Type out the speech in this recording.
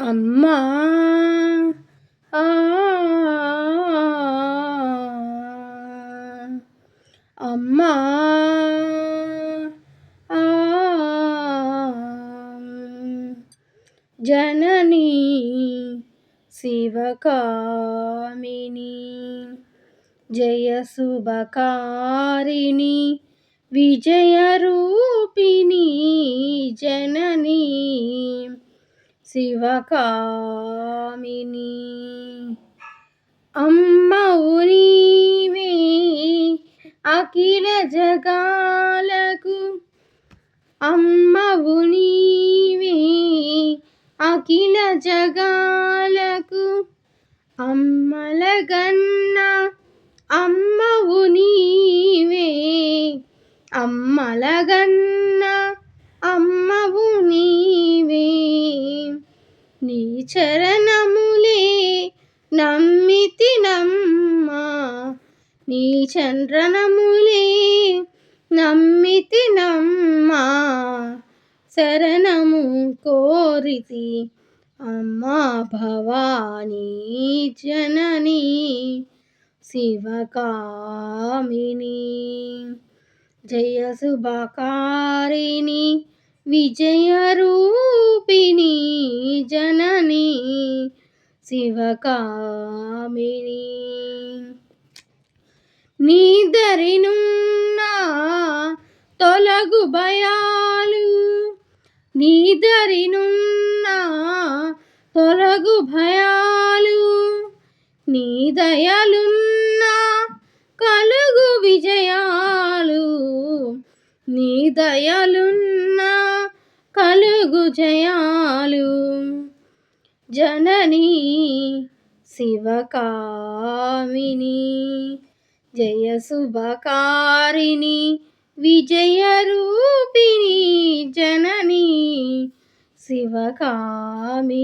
అమ్మా ఆ అమ్మా ఆ జననీ శివకామిని జయ శుభకారిణి విజయరూపిణి జననీ శివకామిని అమ్మవు నీవే అఖిల జగాలకు అమ్మవు నీవే అఖిల జగాలకు అమ్మలగన్న అమ్మవు నీవే అమ్మలగన్న అమ్మవు నీవే నీ చరణములే నమ్మితినమ్మా నీ చరణములే నమ్మితినమ్మా శరణము కోరితి అమ్మా భవానీ జననీ శివకామిని జయ శుభకారిణి విజయరూపిణి జననీ శివకామిని నీ దరినున్నా తొలగు భయాలు నీ దరినున్నా తొలగు భయాలు నీ దయలున్నా కలుగు విజయాలు నీ దయలున్నా కలుగు జయాలు జననీ శివకామిని జయ శుభకారిణి విజయరూపిణి జననీ శివకామిని